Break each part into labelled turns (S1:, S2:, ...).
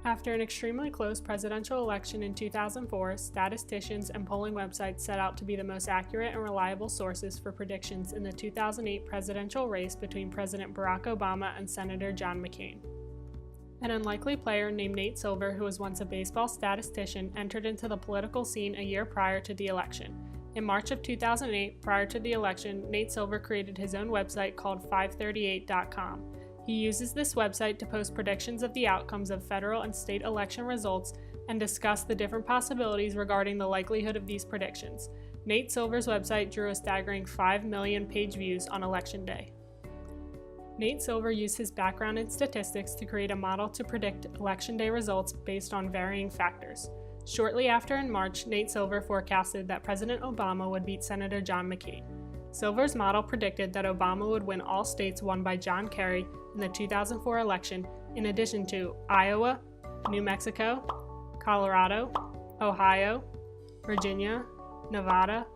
S1: After an extremely close presidential election in 2004, statisticians and polling websites set out to be the most accurate and reliable sources for predictions in the 2008 presidential race between President Barack Obama and Senator John McCain. An unlikely player named Nate Silver, who was once a baseball statistician, entered into the political scene a year prior to the election. In March of 2008, prior to the election, Nate Silver created his own website called 538.com. He uses this website to post predictions of the outcomes of federal and state election results and discuss the different possibilities regarding the likelihood of these predictions. Nate Silver's website drew a staggering 5 million page views on Election Day. Nate Silver used his background in statistics to create a model to predict Election Day results based on varying factors. Shortly after, in March, Nate Silver forecasted that President Obama would beat Senator John McCain. Silver's model predicted that Obama would win all states won by John Kerry in the 2004 election, in addition to Iowa, New Mexico, Colorado, Ohio, Virginia, Nevada,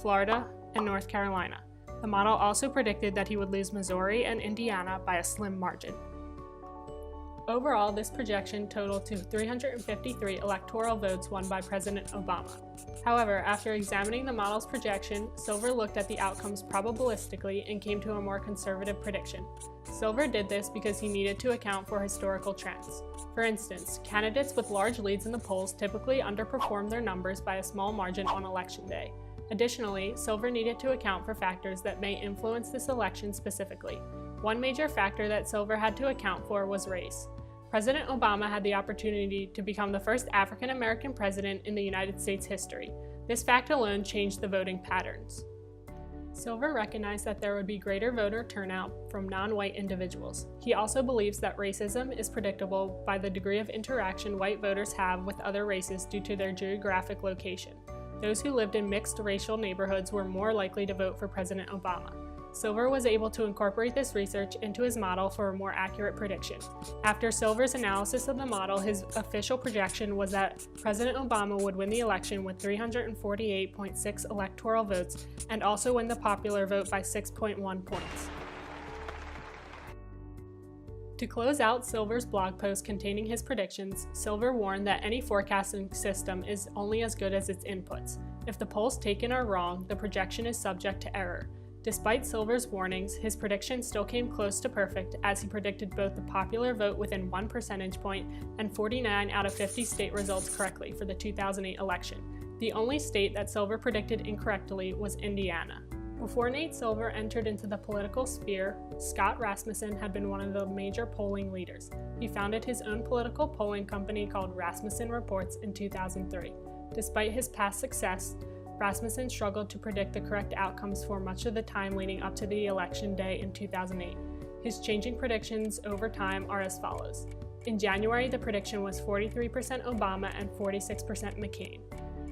S1: Florida, and North Carolina. The model also predicted that he would lose Missouri and Indiana by a slim margin. Overall, this projection totaled to 353 electoral votes won by President Obama. However, after examining the model's projection, Silver looked at the outcomes probabilistically and came to a more conservative prediction. Silver did this because he needed to account for historical trends. For instance, candidates with large leads in the polls typically underperform their numbers by a small margin on Election Day. Additionally, Silver needed to account for factors that may influence this election specifically. One major factor that Silver had to account for was race. President Obama had the opportunity to become the first African American president in the United States history. This fact alone changed the voting patterns. Silver recognized that there would be greater voter turnout from non-white individuals. He also believes that racism is predictable by the degree of interaction white voters have with other races due to their geographic location. Those who lived in mixed racial neighborhoods were more likely to vote for President Obama. Silver was able to incorporate this research into his model for a more accurate prediction. After Silver's analysis of the model, his official projection was that President Obama would win the election with 348.6 electoral votes and also win the popular vote by 6.1 points. To close out Silver's blog post containing his predictions, Silver warned that any forecasting system is only as good as its inputs. If the polls taken are wrong, the projection is subject to error. Despite Silver's warnings, his prediction still came close to perfect, as he predicted both the popular vote within 1 percentage point and 49 out of 50 state results correctly for the 2008 election. The only state that Silver predicted incorrectly was Indiana. Before Nate Silver entered into the political sphere, Scott Rasmussen had been one of the major polling leaders. He founded his own political polling company called Rasmussen Reports in 2003. Despite his past success, Rasmussen struggled to predict the correct outcomes for much of the time leading up to the election day in 2008. His changing predictions over time are as follows. In January, the prediction was 43% Obama and 46% McCain.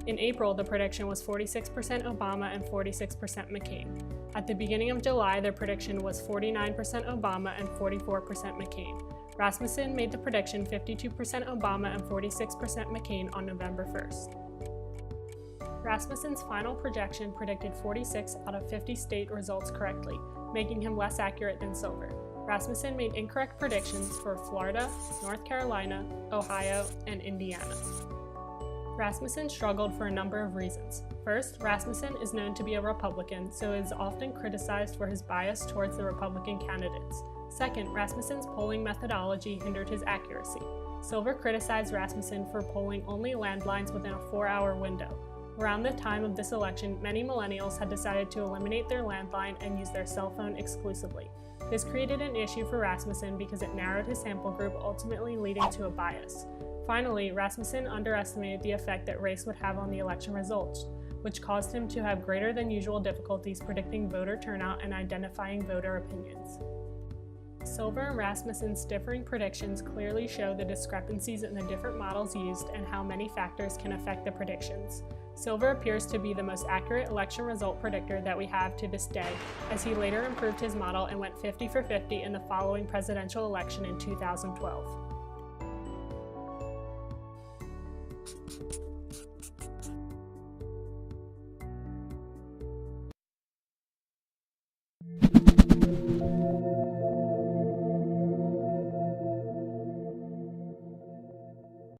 S1: In April, the prediction was 46% Obama and 46% McCain. At the beginning of July, their prediction was 49% Obama and 44% McCain. Rasmussen made the prediction 52% Obama and 46% McCain on November 1st. Rasmussen's final projection predicted 46 out of 50 state results correctly, making him less accurate than Silver. Rasmussen made incorrect predictions for Florida, North Carolina, Ohio, and Indiana. Rasmussen struggled for a number of reasons. First, Rasmussen is known to be a Republican, so is often criticized for his bias towards the Republican candidates. Second, Rasmussen's polling methodology hindered his accuracy. Silver criticized Rasmussen for polling only landlines within a 4-hour window. Around the time of this election, many millennials had decided to eliminate their landline and use their cell phone exclusively. This created an issue for Rasmussen because it narrowed his sample group, ultimately leading to a bias. Finally, Rasmussen underestimated the effect that race would have on the election results, which caused him to have greater than usual difficulties predicting voter turnout and identifying voter opinions. Silver and Rasmussen's differing predictions clearly show the discrepancies in the different models used and how many factors can affect the predictions. Silver appears to be the most accurate election result predictor that we have to this day, as he later improved his model and went 50 for 50 in the following presidential election in 2012.